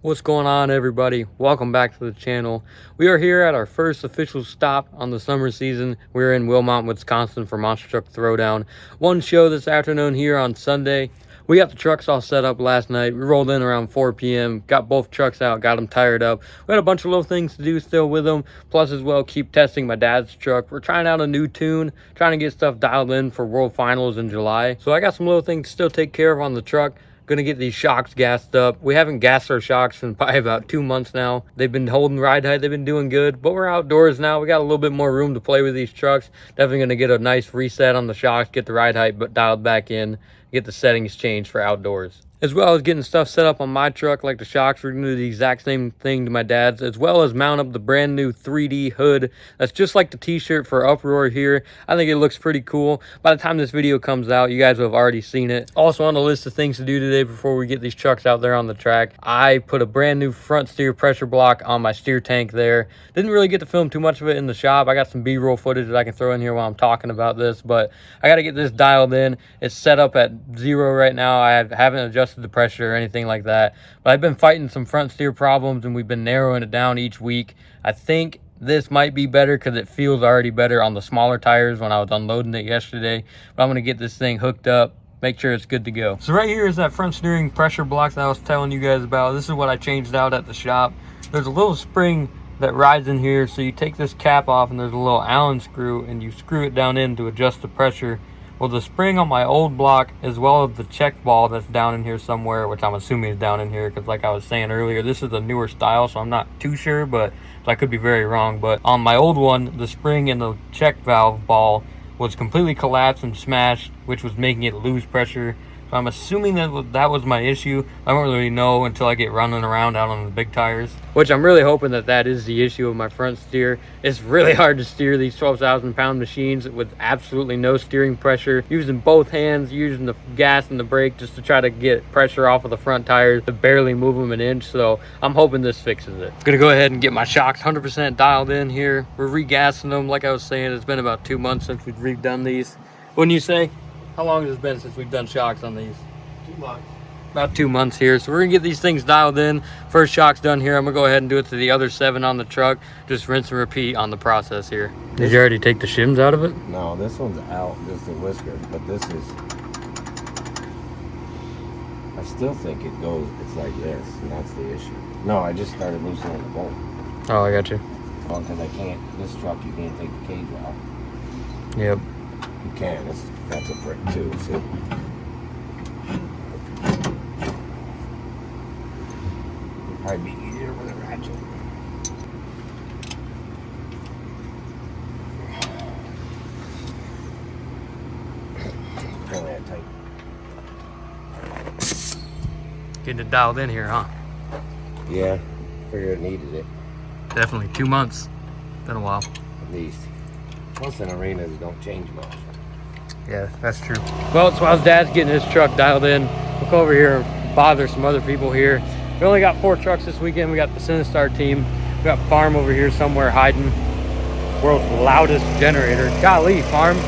What's going on, everybody? Welcome back to the channel. We are here at our first official stop on the summer season. We're in Wilmot, Wisconsin for Monster Truck Throwdown. One show this afternoon here on Sunday. We got the trucks all set up last night. We rolled in around 4 p.m. Got both trucks out, got them tired up. We had a bunch of little things to do still with them. Plus as well, keep testing my dad's truck. We're trying out a new tune, trying to get stuff dialed in for World Finals in July. So I got some little things to still take care of on the truck. Gonna get these shocks gassed up. We haven't gassed our shocks in probably about 2 months now. They've been holding ride height, they've been doing good, but we're outdoors now. We got a little bit more room to play with these trucks. Definitely gonna get a nice reset on the shocks, get the ride height but dialed back in, get the settings changed for outdoors. As well as getting stuff set up on my truck, like the shocks. We're gonna do the exact same thing to my dad's, as well as mount up the brand new 3D hood. That's just like the t-shirt for Uproar here. I think it looks pretty cool. By the time this video comes out, you guys will have already seen it. Also on the list of things to do today before we get these trucks out there on the track, I put a brand new front steer pressure block on my steer tank there. Didn't really get to film too much of it in the shop. I got some B-roll footage that I can throw in here while I'm talking about this, but I gotta get this dialed in. It's set up at 0 right now. I haven't adjusted the pressure or anything like that, but I've been fighting some front steer problems and we've been narrowing it down each week. I think this might be better because it feels already better on the smaller tires when I was unloading it yesterday, but I'm going to get this thing hooked up, make sure it's good to go. So right here is that front steering pressure block that I was telling you guys about. This is what I changed out at the shop. There's a little spring that rides in here, so you take this cap off and there's a little Allen screw and you screw it down in to adjust the pressure. Well, the spring on my old block, as well as the check ball that's down in here somewhere, which I'm assuming is down in here because like I was saying earlier, this is a newer style, so I'm not too sure, but I could be very wrong. But on my old one, the spring and the check valve ball was completely collapsed and smashed, which was making it lose pressure. So I'm assuming that was my issue. I don't really know until I get running around out on the big tires, which I'm really hoping that is the issue of my front steer. It's really hard to steer these 12,000 pound machines with absolutely no steering pressure, using both hands, using the gas and the brake just to try to get pressure off of the front tires to barely move them an inch. So I'm hoping this fixes it. I'm gonna go ahead and get my shocks 100% dialed in here. We're regassing them. Like I was saying, it's been about 2 months since we've redone these. Wouldn't you say? How long has it been since we've done shocks on these? 2 months. About 2 months here. So we're gonna get these things dialed in. First shock's done here. I'm gonna go ahead and do it to the other 7 on the truck. Just rinse and repeat on the process here. Did you already take the shims out of it? No, this one's out, just the whisker, but this is, I still think it goes, it's like this, and that's the issue. No, I just started loosening the bolt. Oh, I got you. Well, because I can't, this truck, you can't take the cage off. Yep. You can, that's a brick too, see? It'd probably be easier with a ratchet. Apparently I tight. Getting it dialed in here, huh? Yeah, figured it needed it. Definitely 2 months. Been a while. At least. Plus in arenas, it don't change much. Yeah, that's true. Well, so while Dad's getting his truck dialed in, we'll go over here and bother some other people here. We only got 4 trucks this weekend. We got the Sinistar team. We got Farm over here somewhere hiding. World's loudest generator. Golly, Farm. You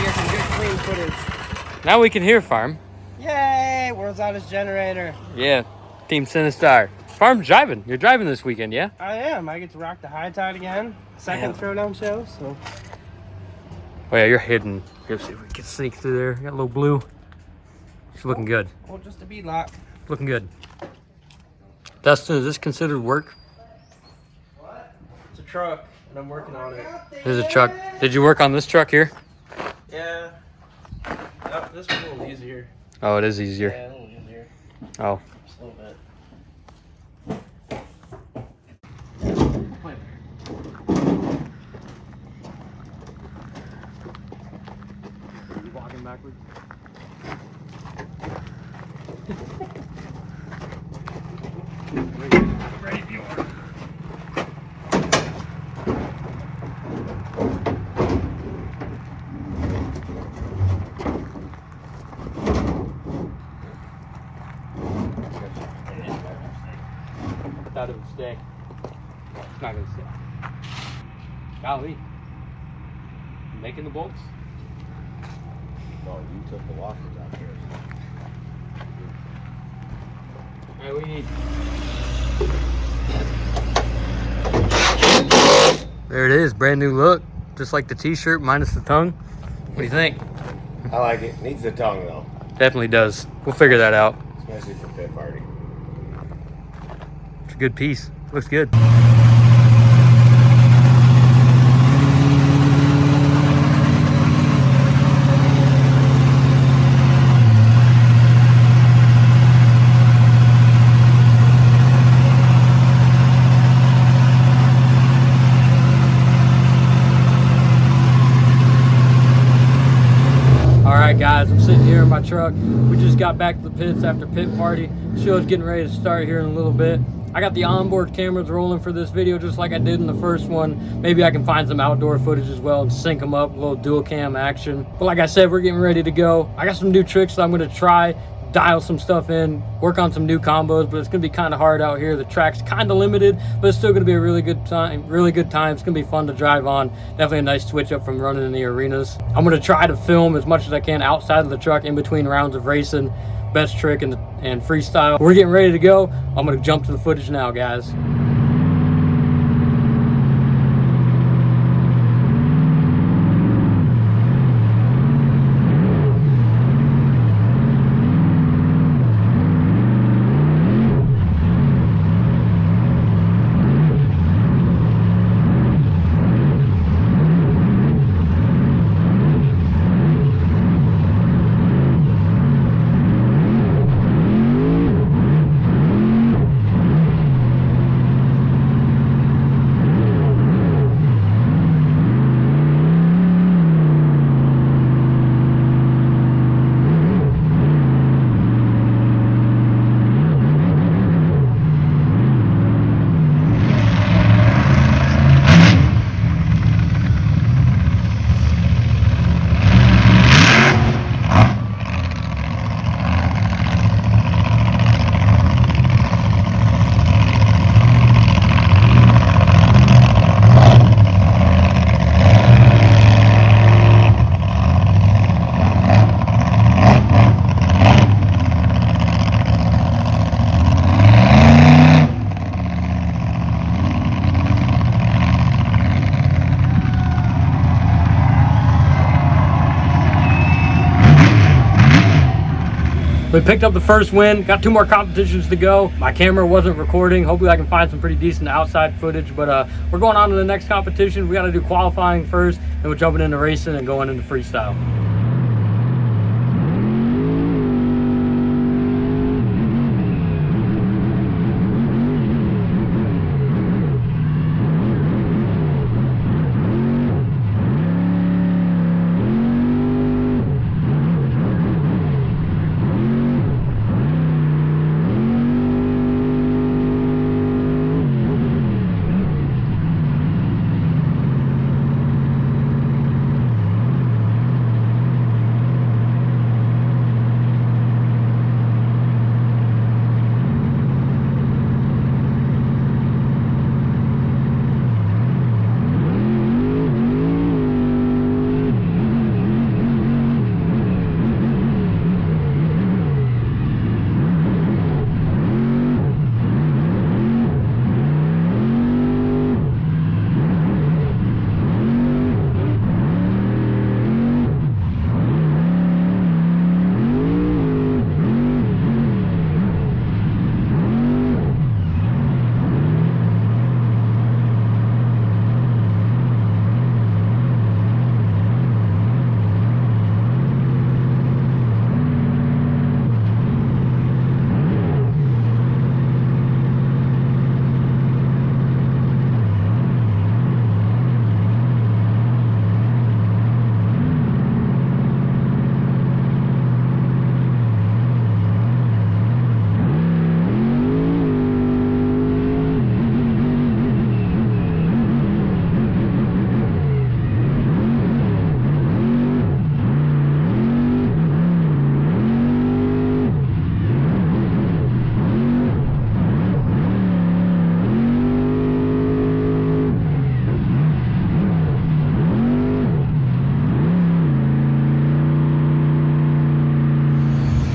get some good clean footage. Now we can hear Farm. Yay! World's loudest generator. Yeah, Team Sinistar. Farm's driving. You're driving this weekend, yeah? I am. I get to rock the high tide again. Second throwdown show, so. Oh yeah, you're hidden. Let's see if we can sneak through there. Got a little blue. She's looking good. Well, just a bead lock. Looking good. Dustin, is this considered work? What? It's a truck, and I'm working on it. Here's a truck. Did you work on this truck here? Yeah. Yep, this one's a little easier. Oh, it is easier. Yeah, a little easier. Oh. Just a little bit. You walking backwards? Ready if you are. I thought it would stay. It's not gonna stay. Golly. Making the bolts? Oh, you took the washers out there. All right, we need. There it is, brand new look, just like the t-shirt minus the tongue. What do you think? I like it. Needs the tongue though. Definitely does. We'll figure that out. Especially for pit party. It's a good piece. Looks good. Alright guys, I'm sitting here in my truck. We just got back to the pits after pit party. The show's getting ready to start here in a little bit. I got the onboard cameras rolling for this video just like I did in the first one. Maybe I can find some outdoor footage as well and sync them up, a little dual cam action. But like I said, we're getting ready to go. I got some new tricks that I'm going to try, dial some stuff in, work on some new combos, but it's going to be kind of hard out here. The track's kind of limited, but it's still going to be a really good time. It's going to be fun to drive on. Definitely a nice switch up from running in the arenas. I'm going to try to film as much as I can outside of the truck in between rounds of racing. Best trick and freestyle. We're getting ready to go. I'm going to jump to the footage now, guys. We picked up the first win, got 2 more competitions to go. My camera wasn't recording. Hopefully I can find some pretty decent outside footage, but we're going on to the next competition. We got to do qualifying first, and we're jumping into racing and going into freestyle.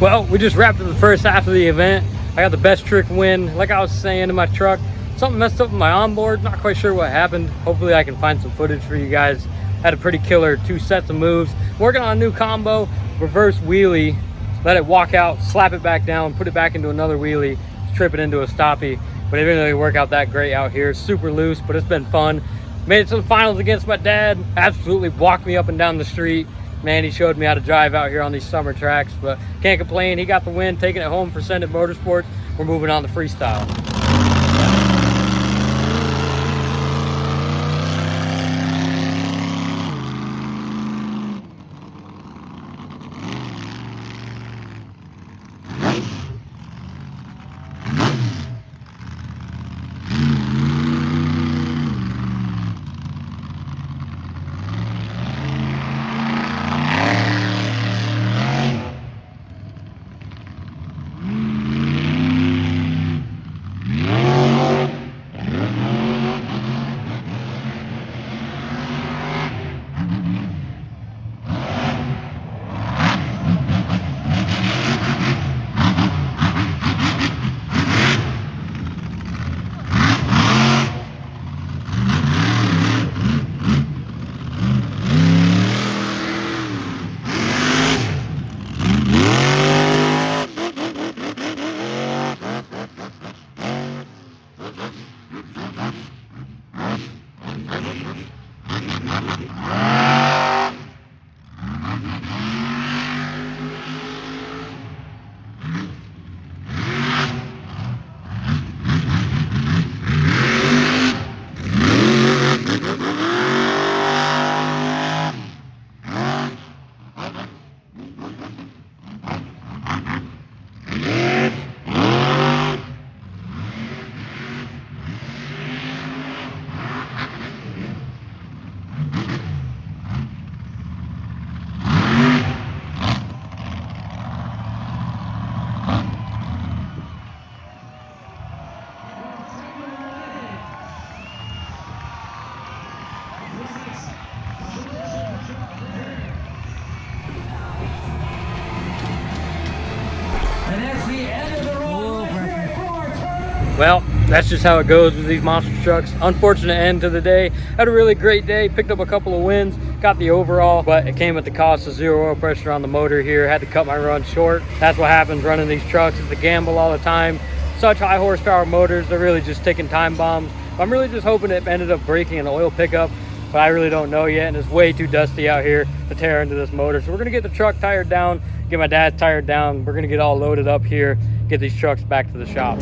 Well, we just wrapped up the first half of the event. I got the best trick win. Like I was saying in my truck, something messed up with my onboard. Not quite sure what happened. Hopefully I can find some footage for you guys. Had a pretty killer 2 sets of moves. Working on a new combo, reverse wheelie, let it walk out, slap it back down, put it back into another wheelie, trip it into a stoppie. But it didn't really work out that great out here. Super loose, but it's been fun. Made it to the finals against my dad. Absolutely walked me up and down the street. Man, he showed me how to drive out here on these summer tracks, but can't complain. He got the win, taking it home for Send It Motorsports. We're moving on to Freestyle. Well, that's just how it goes with these monster trucks. Unfortunate end to the day. Had a really great day, picked up a couple of wins, got the overall, but it came at the cost of 0 oil pressure on the motor here. Had to cut my run short. That's what happens running these trucks. It's a gamble all the time. Such high horsepower motors, they're really just ticking time bombs. I'm really just hoping it ended up breaking an oil pickup, but I really don't know yet, and it's way too dusty out here to tear into this motor. So we're gonna get the truck tired down, get my dad's tired down. We're gonna get all loaded up here, get these trucks back to the shop.